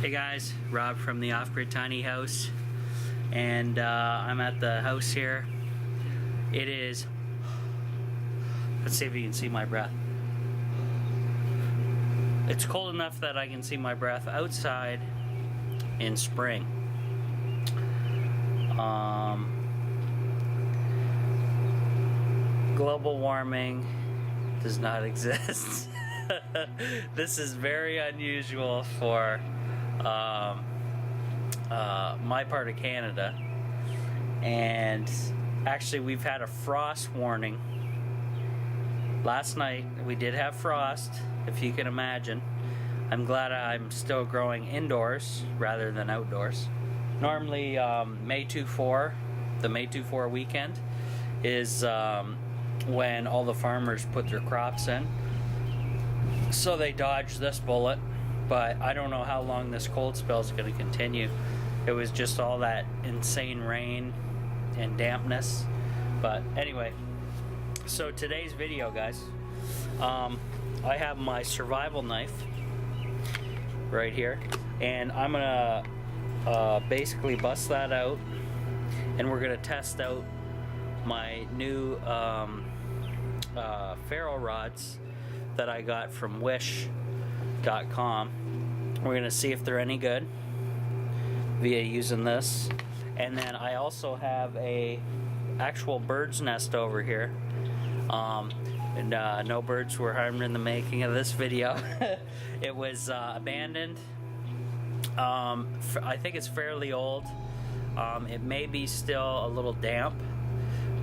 Hey guys, Rob from the Off-Grid Tiny House, and I'm at the house here. It is, let's see if you can see my breath. It's cold enough that I can see my breath outside in spring. Global warming does not exist. This is very unusual for my part of Canada, and actually we've had a frost warning. Last night we did have frost, if you can imagine. I'm glad I'm still growing indoors rather than outdoors. Normally May 24, the May 24 weekend is when all the farmers put their crops in, so they dodge this bullet. But I don't know how long this cold spell is going to continue. It was just all that insane rain and dampness. But anyway, so today's video, guys, I have my survival knife right here, and I'm gonna basically bust that out, and we're gonna test out my new ferro rods that I got from Wish.com. We're gonna see if they're any good via using this. And then I also have a actual bird's nest over here, and no birds were harmed in the making of this video. It was abandoned. I think it's fairly old. It may be still a little damp,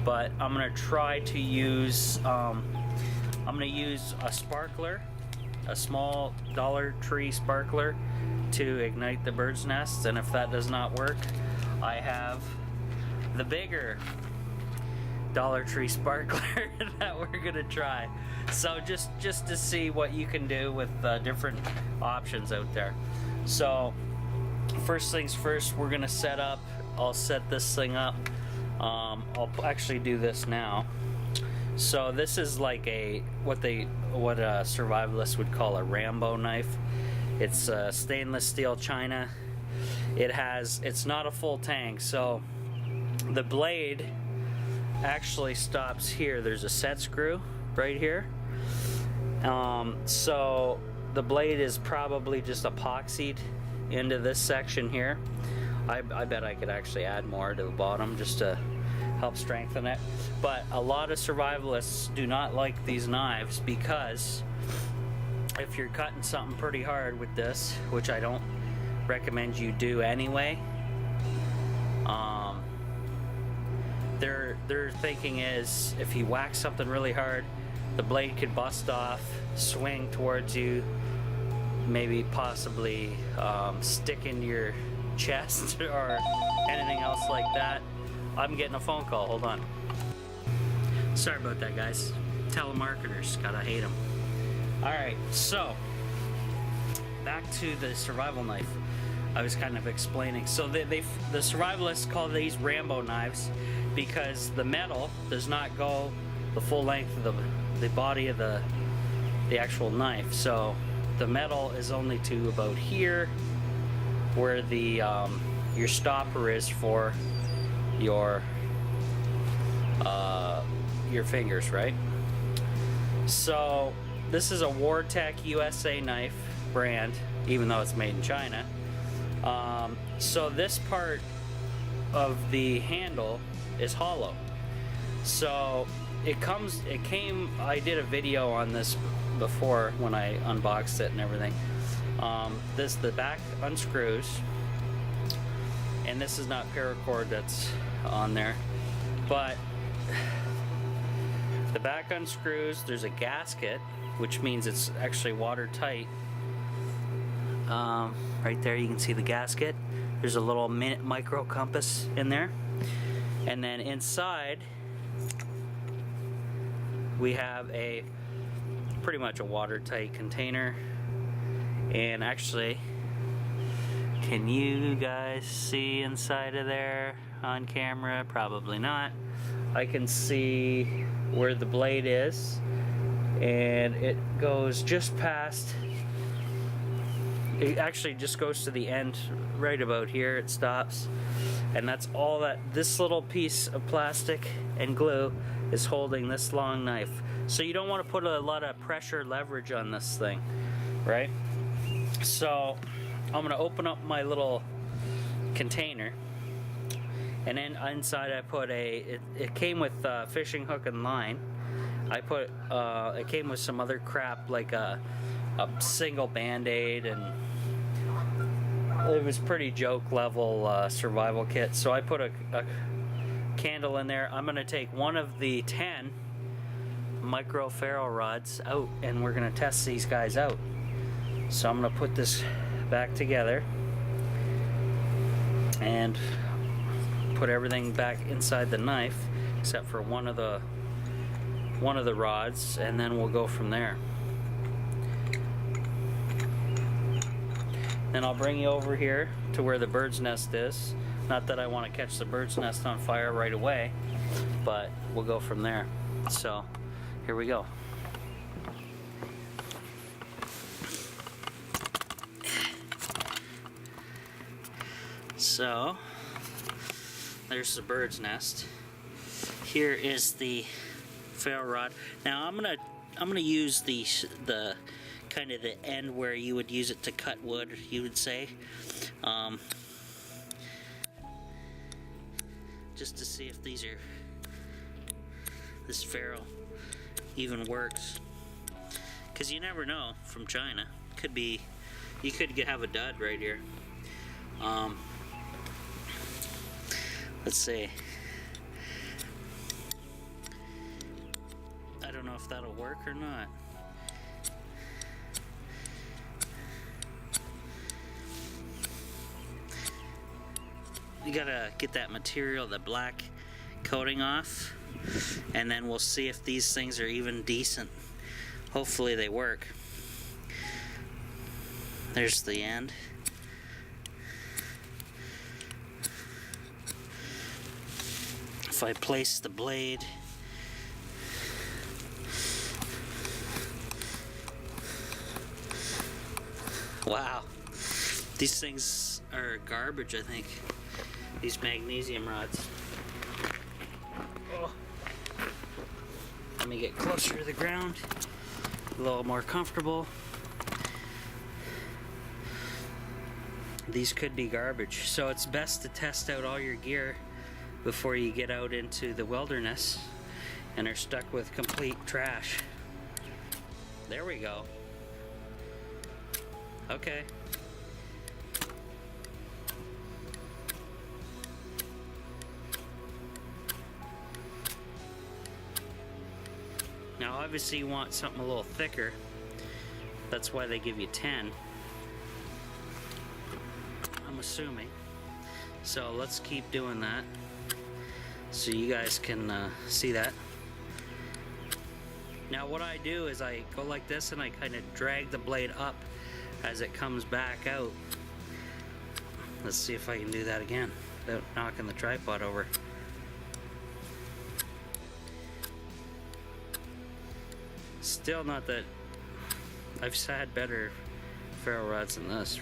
but I'm gonna try to use I'm gonna use a sparkler, a small Dollar Tree sparkler, to ignite the bird's nests. And if that does not work, I have the bigger Dollar Tree sparkler that we're gonna try. So just to see what you can do with different options out there. So first things first, we're gonna set up. I'll set this thing up. I'll actually do this now. So this is like what a survivalist would call a Rambo knife. It's stainless steel china. It's not a full tang, so the blade actually stops here. There's a set screw right here. So the blade is probably just epoxied into this section here. I bet I could actually add more to the bottom just to help strengthen it. But a lot of survivalists do not like these knives, because if you're cutting something pretty hard with this, which I don't recommend you do anyway, their thinking is if you whack something really hard, the blade could bust off, swing towards you, maybe possibly stick into your chest or anything else like that. I'm getting a phone call, hold on. Sorry about that, guys. Telemarketers, gotta hate them. Alright, so back to the survival knife I was kind of explaining. So the survivalists call these Rambo knives because the metal does not go the full length of the body of the actual knife. So the metal is only to about here, where the your stopper is for your fingers, right? So this is a Wartech USA knife brand, even though it's made in China. So this part of the handle is hollow. So I did a video on this before when I unboxed it and everything. The back unscrews, and this is not paracord that's on there, but the back unscrews. There's a gasket, which means it's actually watertight. Right there you can see the gasket. There's a little micro compass in there, and then inside we have pretty much a watertight container. And actually, can you guys see inside of there on camera? Probably not. I can see where the blade is, and it goes just past it actually just goes to the end right about here. It stops, and that's all that this little piece of plastic and glue is holding this long knife. So you don't want to put a lot of pressure leverage on this thing, right? So I'm going to open up my little container, and then inside I put it came with fishing hook and line. I put it came with some other crap like a single band-aid, and it was pretty joke level survival kit. So I put a candle in there. I'm gonna take one of the 10 micro ferro rods out, and we're gonna test these guys out. So I'm gonna put this back together and put everything back inside the knife except for one of the rods, and then we'll go from there. Then I'll bring you over here to where the bird's nest is. Not that I want to catch the bird's nest on fire right away, but we'll go from there. So here we go. So there's the bird's nest. Here is the ferro rod. Now I'm gonna use the kind of the end where you would use it to cut wood, you would say, just to see if this ferro even works, because you never know from China. Could be, you could have a dud right here. Let's see. I don't know if that'll work or not. You gotta get that material, the black coating off, and then we'll see if these things are even decent. Hopefully they work. There's the end. If I place the blade wow, these things are garbage, I think. These magnesium rods. Oh. Let me get closer to the ground, a little more comfortable. These could be garbage, so it's best to test out all your gear before you get out into the wilderness and are stuck with complete trash. There we go. Okay. Now obviously you want something a little thicker. That's why they give you 10. I'm assuming. So let's keep doing that so you guys can see that. Now what I do is I go like this and I kind of drag the blade up as it comes back out. Let's see if I can do that again without knocking the tripod over. Still not that. I've had better ferro rods than this.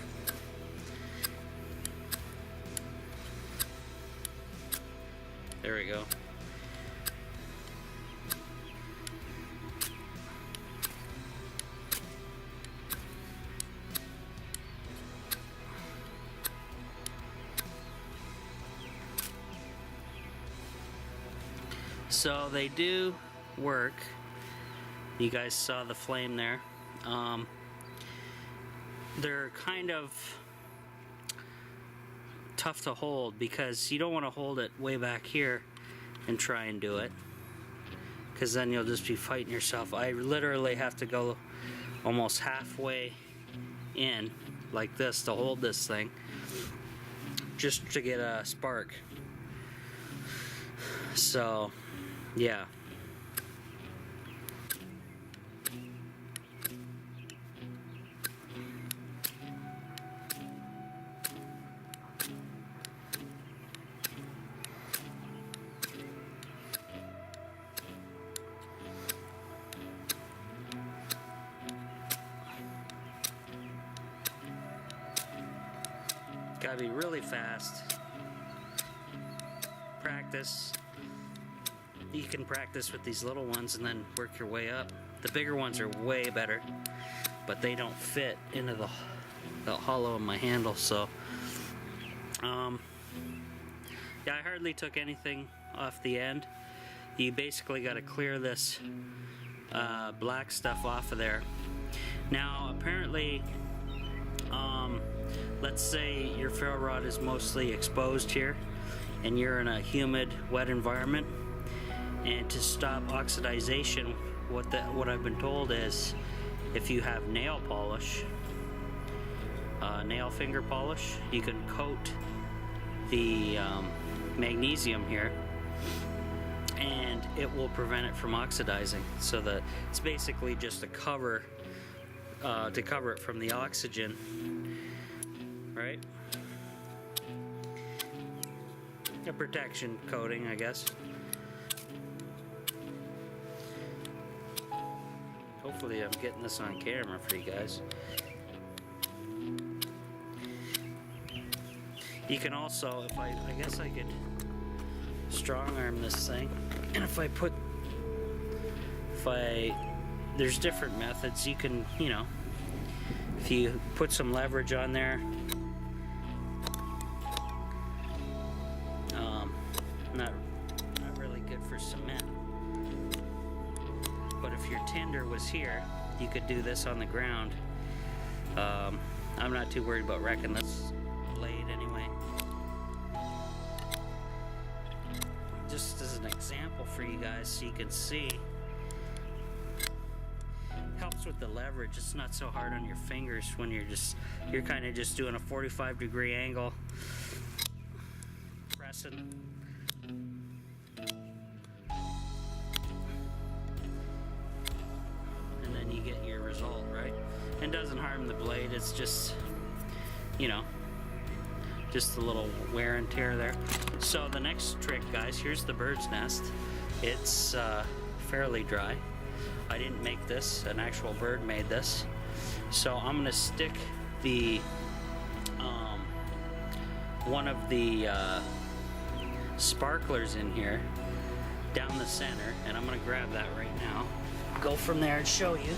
There we go. So they do work. You guys saw the flame there. They're kind of tough to hold because you don't want to hold it way back here and try and do it, because then you'll just be fighting yourself. I literally have to go almost halfway in like this to hold this thing just to get a spark. So yeah. gotta be really fast. Practice. You can practice with these little ones and then work your way up. The bigger ones are way better, but they don't fit into the hollow of my handle, so yeah, I hardly took anything off the end. You basically got to clear this black stuff off of there. Now apparently, let's say your ferro rod is mostly exposed here and you're in a humid, wet environment, and to stop oxidization, what I've been told is if you have nail polish, nail finger polish, you can coat the magnesium here and it will prevent it from oxidizing. So that it's basically just a cover to cover it from the oxygen, right? A protection coating, I guess. Hopefully I'm getting this on camera for you guys. You can also, if I guess I could strong arm this thing, and there's different methods. You can, you know, if you put some leverage on there, not really good for cement. But if your tinder was here, you could do this on the ground. I'm not too worried about wrecking this blade anyway. Just as an example for you guys so you can see. Helps with the leverage. It's not so hard on your fingers when you're kind of just doing a 45-degree angle, pressing. And then you get your result, right? It doesn't harm the blade, it's just, you know, just a little wear and tear there. So the next trick, guys, here's the bird's nest. It's fairly dry. I didn't make this, an actual bird made this. So I'm gonna stick the one of the sparklers in here down the center, and I'm gonna grab that right now. Go from there and show you.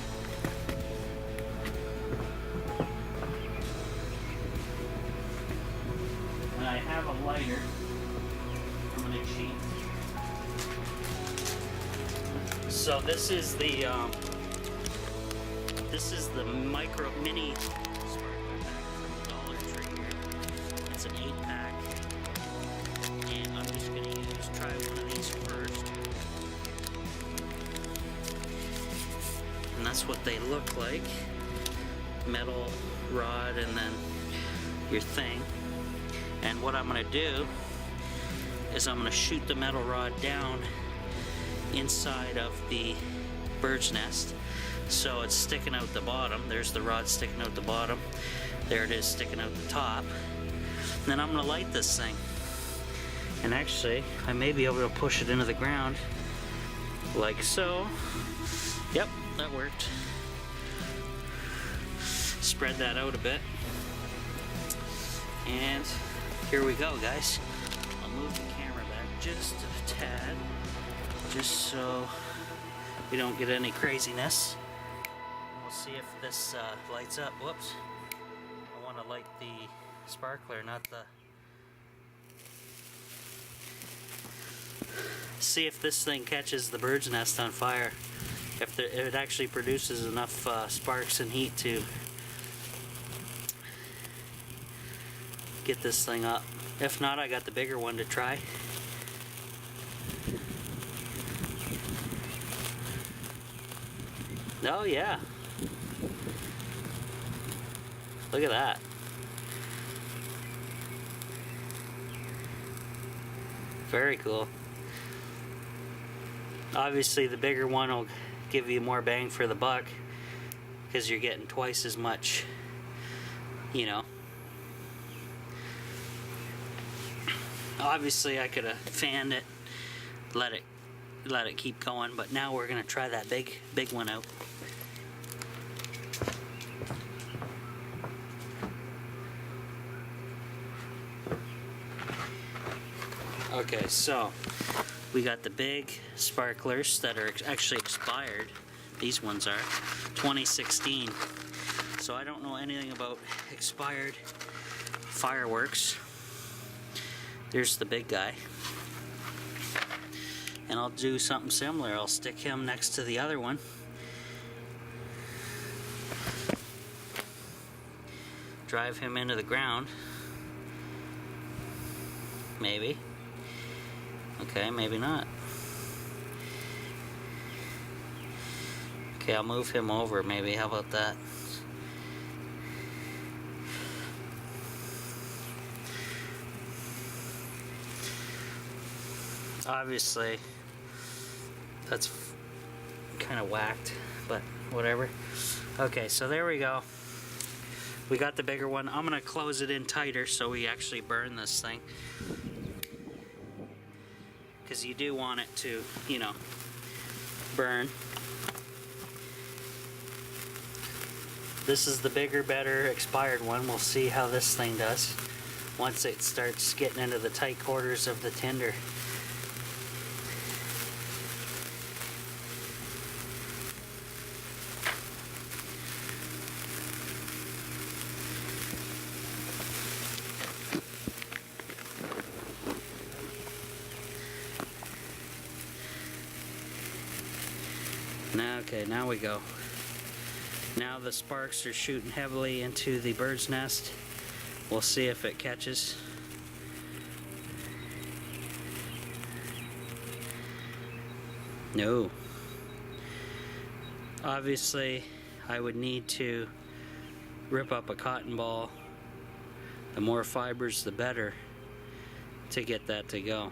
And I have a lighter. I'm gonna cheat. So this is the micro mini sparkler pack from Dollar Tree here. It's an 8-pack, and I'm just gonna try one of these first. And that's what they look like. Metal rod and then your thing. And what I'm gonna do is I'm gonna shoot the metal rod down inside of the bird's nest, so it's sticking out the bottom. There's the rod sticking out the bottom. There it is sticking out the top. And then I'm gonna light this thing. And actually, I may be able to push it into the ground like so. Yep, that worked. Spread that out a bit. And here we go, guys. I'll move the camera back just a tad, just so we don't get any craziness. We'll see if this lights up. Whoops. I want to light the sparkler, not the... See if this thing catches the bird's nest on fire. If it actually produces enough sparks and heat to get this thing up. If not, I got the bigger one to try. Oh yeah. Look at that. Very cool. Obviously the bigger one will give you more bang for the buck because you're getting twice as much, you know. Obviously I could have fanned it, let it keep going, but now we're gonna try that big one out. Okay, so we got the big sparklers that are actually expired. These ones are 2016. So I don't know anything about expired fireworks. There's the big guy. And I'll do something similar. I'll stick him next to the other one. Drive him into the ground. Maybe. Okay, maybe not. Okay, I'll move him over maybe. How about that? Obviously, that's kind of whacked, but whatever. Okay, so there we go. We got the bigger one. I'm gonna close it in tighter so we actually burn this thing. Because you do want it to, you know, burn. This is the bigger, better, expired one. We'll see how this thing does once it starts getting into the tight quarters of the tinder. Okay, now we go. Now the sparks are shooting heavily into the bird's nest. We'll see if it catches. No. Obviously, I would need to rip up a cotton ball. The more fibers, the better to get that to go.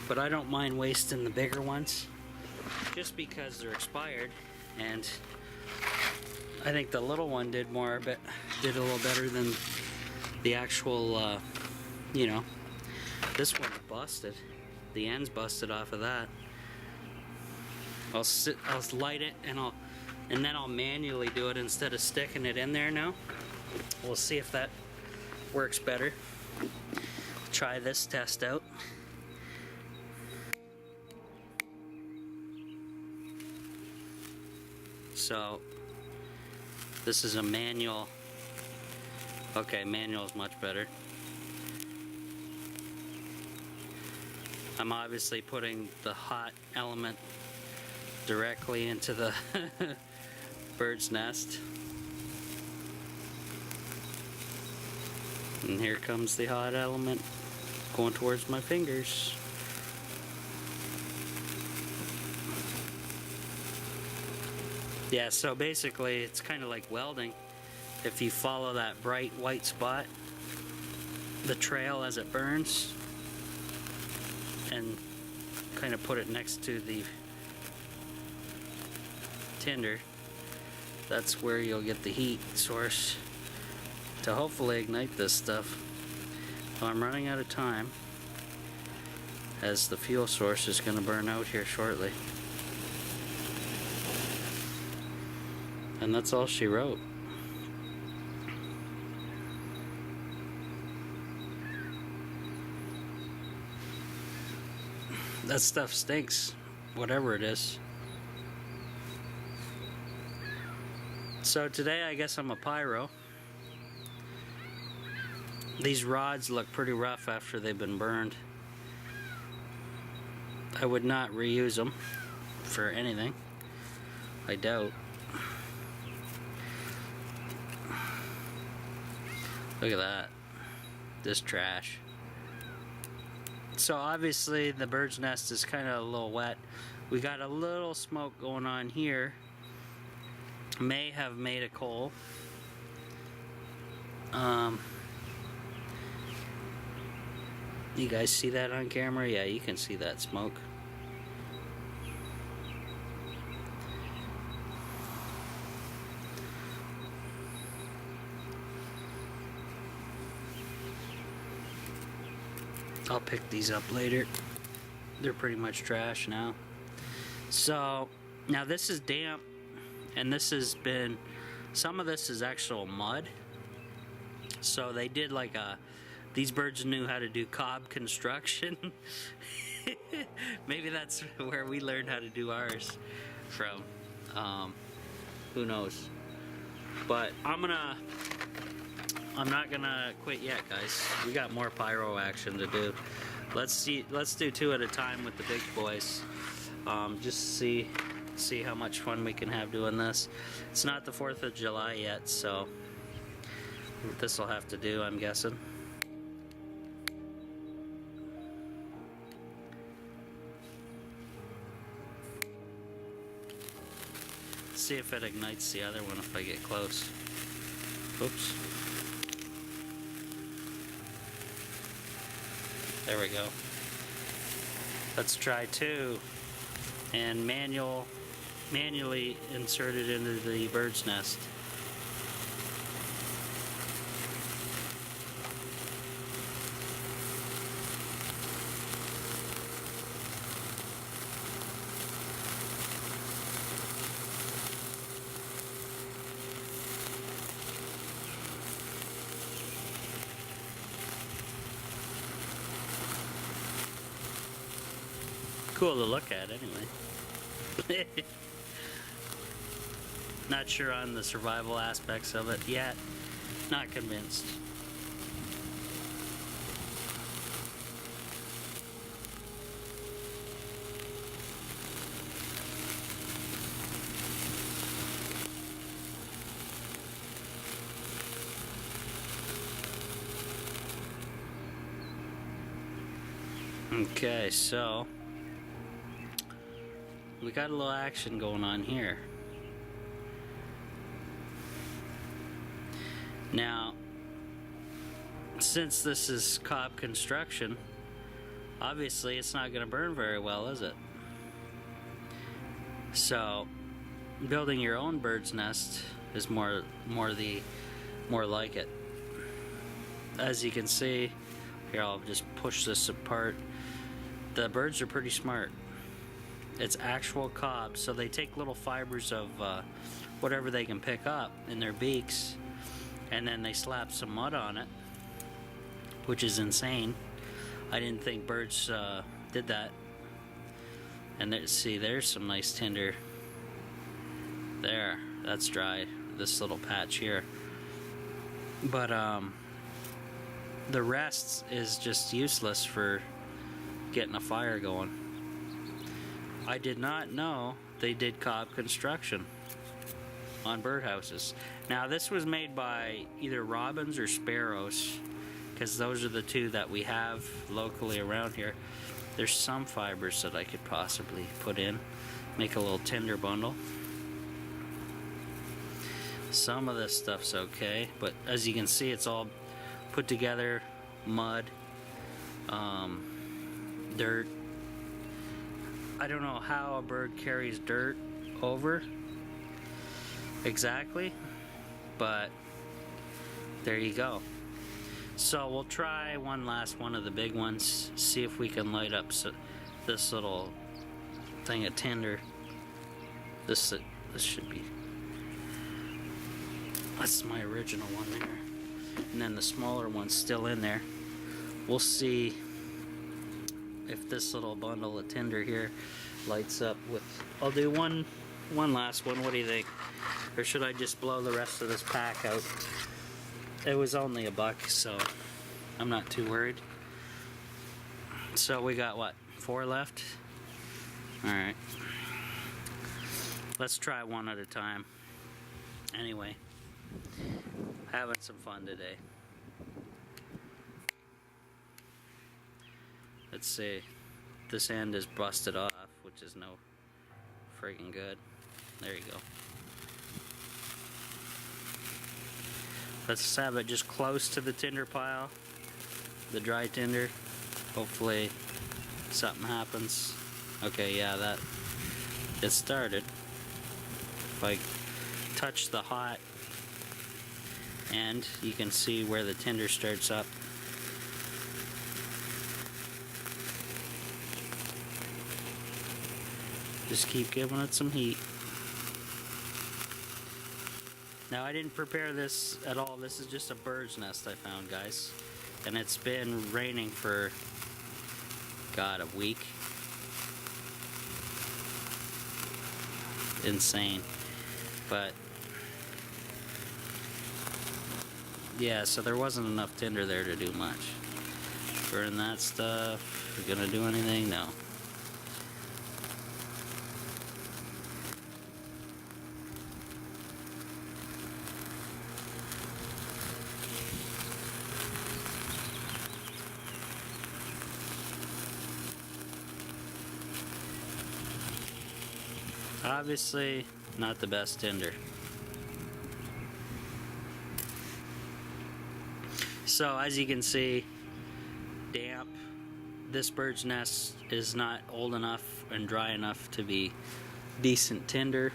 But I don't mind wasting the bigger ones, just because they're expired, and I think the little one did a little better than the actual, you know, this one's busted. The end's busted off of that. I'll light it and then I'll manually do it instead of sticking it in there now. We'll see if that works better. Try this test out. So this is a manual. Okay, manual is much better. I'm obviously putting the hot element directly into the bird's nest. And here comes the hot element going towards my fingers. Yeah, so basically it's kind of like welding. If you follow that bright white spot, the trail as it burns, and kind of put it next to the tinder, that's where you'll get the heat source to hopefully ignite this stuff. Well, I'm running out of time, as the fuel source is going to burn out here shortly. And that's all she wrote. That stuff stinks, whatever it is. So today I guess I'm a pyro. These rods look pretty rough after they've been burned. I would not reuse them for anything, I doubt. Look at that. This trash. So obviously the bird's nest is kind of a little wet. We got a little smoke going on here. May have made a coal. You guys see that on camera? Yeah, you can see that smoke. I'll pick these up later. They're pretty much trash now. So now this is damp, and this has been, some of this is actual mud. So they did like a these birds knew how to do cob construction. Maybe that's where we learned how to do ours from. Who knows? But I'm not gonna quit yet, guys. We got more pyro action to do. Let's do 2 at a time with the big boys. Just see how much fun we can have doing this. It's not the 4th of July yet, so this will have to do, I'm guessing. See if it ignites the other one if I get close. Oops. There we go. Let's try 2 and manually insert it into the bird's nest. Cool to look at anyway. Not sure on the survival aspects of it yet. Not convinced. Okay, so we got a little action going on here. Now, since this is cob construction, obviously it's not going to burn very well, is it? So, building your own bird's nest is more like it. As you can see, here I'll just push this apart. The birds are pretty smart. It's actual cob, so they take little fibers of whatever they can pick up in their beaks, and then they slap some mud on it, which is insane. I didn't think birds did that. And see, there's some nice tinder. There, that's dry. This little patch here. But the rest is just useless for getting a fire going. I did not know they did cob construction on birdhouses. Now this was made by either robins or sparrows, because those are the 2 that we have locally around here. There's some fibers that I could possibly put in, make a little tinder bundle. Some of this stuff's okay, but as you can see, it's all put together, mud, dirt. I don't know how a bird carries dirt over exactly, but there you go. So we'll try one last one of the big ones, see if we can light up this little thing of tinder. This should be, that's my original one there, and then the smaller one's still in there. We'll see if this little bundle of tinder here lights up with. I'll do one last one. What do you think? Or should I just blow the rest of this pack out? It was only $1, so I'm not too worried. So we got what, 4 left? Alright, let's try one at a time. Anyway, having some fun today. Let's see, this end is busted off, which is no friggin' good. There you go. Let's have it just close to the tinder pile, the dry tinder. Hopefully something happens. Okay, yeah, that it started. If I touch the hot end, you can see where the tinder starts up. Just keep giving it some heat. Now I didn't prepare this at all. This is just a bird's nest I found, guys. and it's been raining for, God, a week. Insane. But yeah, so there wasn't enough tinder there to do much. Burn that stuff. We're gonna do anything? No. Obviously, not the best tinder. So as you can see, damp. This bird's nest is not old enough and dry enough to be decent tinder.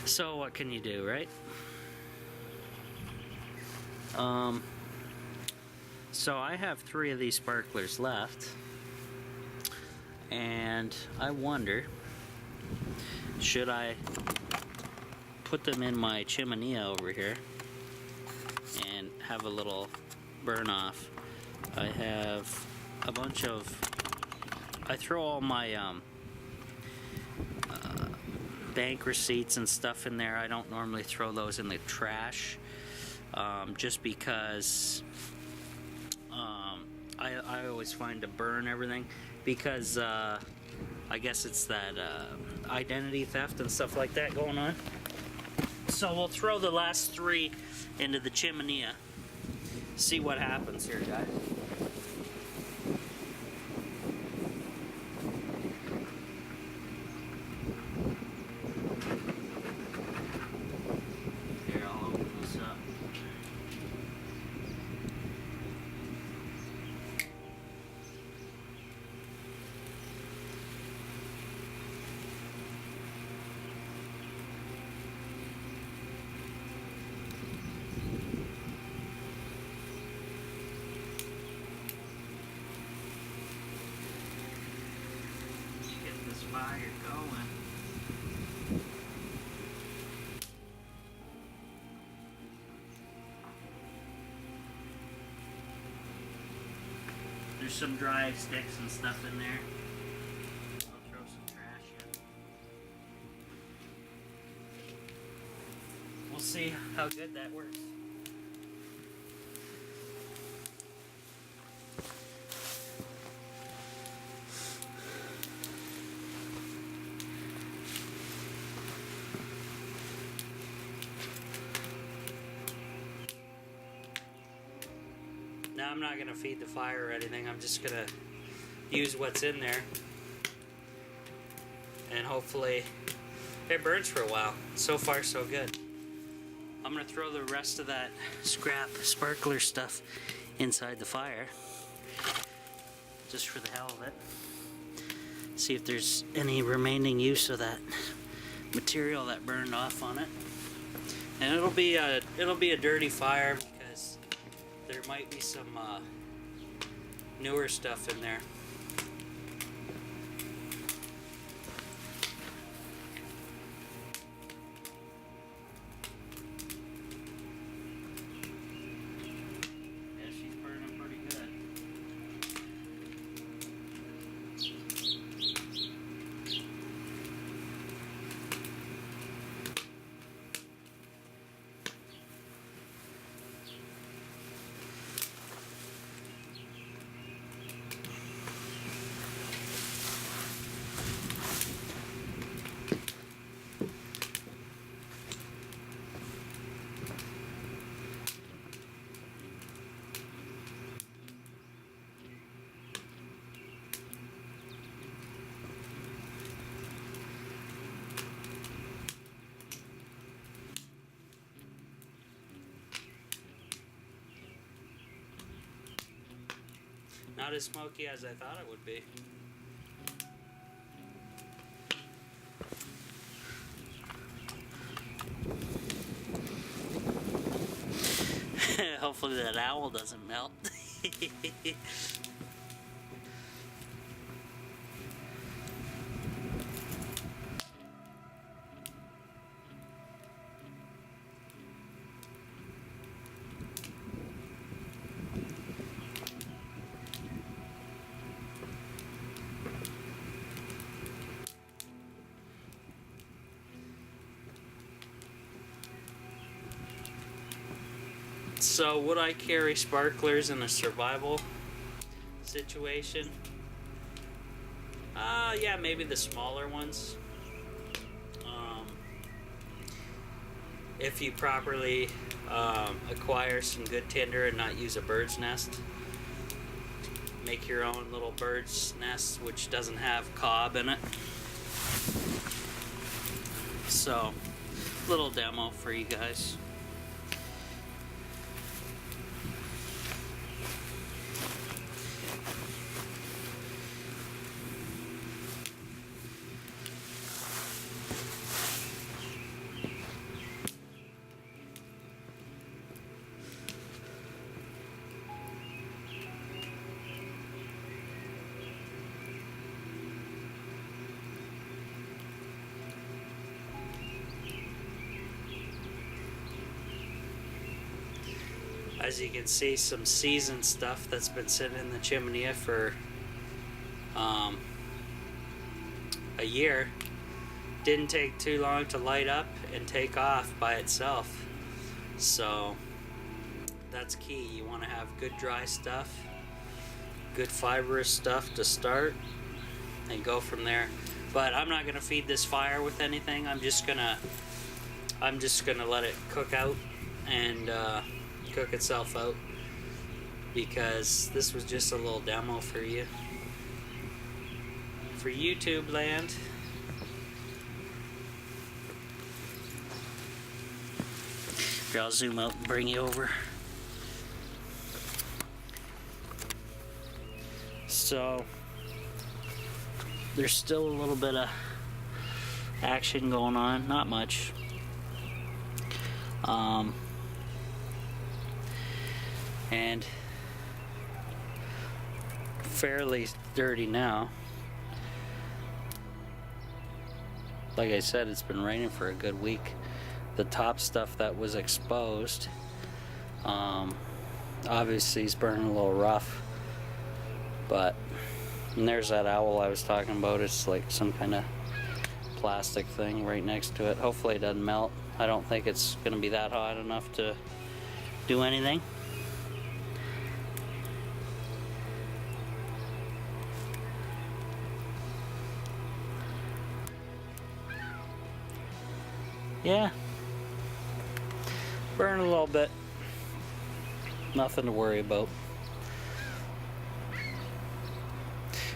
So what can you do, right? So I have 3 of these sparklers left, and I wonder, should I put them in my chimenea over here and have a little burn off? I have a bunch of, I throw all my bank receipts and stuff in there. I don't normally throw those in the trash, just because I always find to burn everything, because I guess it's that identity theft and stuff like that going on. So we'll throw the last 3 into the chimenea. See what happens here, guys. Here, I'll open this up. Fire going. There's some dry sticks and stuff in there. I'll throw some trash in. We'll see how good that works. Now I'm not going to feed the fire or anything, I'm just going to use what's in there, and hopefully it burns for a while. So far so good. I'm going to throw the rest of that scrap sparkler stuff inside the fire, just for the hell of it. See if there's any remaining use of that material that burned off on it. And it'll be a dirty fire, because there might be some newer stuff in there. Yeah, she's burning pretty good. Not as smoky as I thought it would be. Hopefully that owl doesn't melt. So would I carry sparklers in a survival situation? Yeah, maybe the smaller ones. If you properly acquire some good tinder and not use a bird's nest, make your own little bird's nest which doesn't have cob in it. So, little demo for you guys. As you can see, some seasoned stuff that's been sitting in the chimney for a year. Didn't take too long to light up and take off by itself. So that's key. You want to have good dry stuff, good fibrous stuff to start, and go from there. But I'm not gonna feed this fire with anything. I'm just gonna let it cook out and cook itself out, because this was just a little demo for you, for YouTube land. Here, I'll zoom out and bring you over. So there's still a little bit of action going on, not much. And fairly dirty now. Like I said, it's been raining for a good week. The top stuff that was exposed obviously is burning a little rough, but and there's that owl I was talking about. It's like some kind of plastic thing right next to it. Hopefully it doesn't melt. I don't think it's gonna be that hot enough to do anything. Yeah, burn a little bit, nothing to worry about.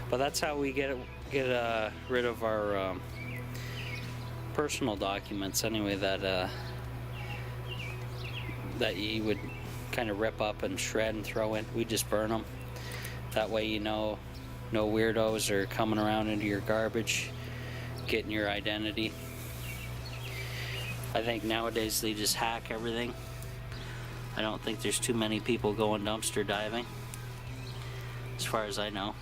But that's how we get rid of our personal documents anyway, that you would kind of rip up and shred and throw in. We just burn them. That way you know no weirdos are coming around into your garbage, getting your identity. I think nowadays they just hack everything. I don't think there's too many people going dumpster diving, as far as I know.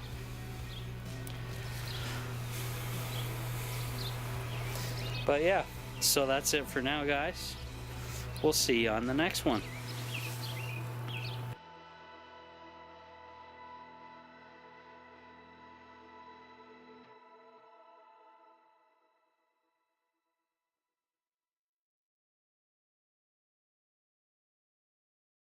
But yeah, so that's it for now, guys. We'll see you on the next one.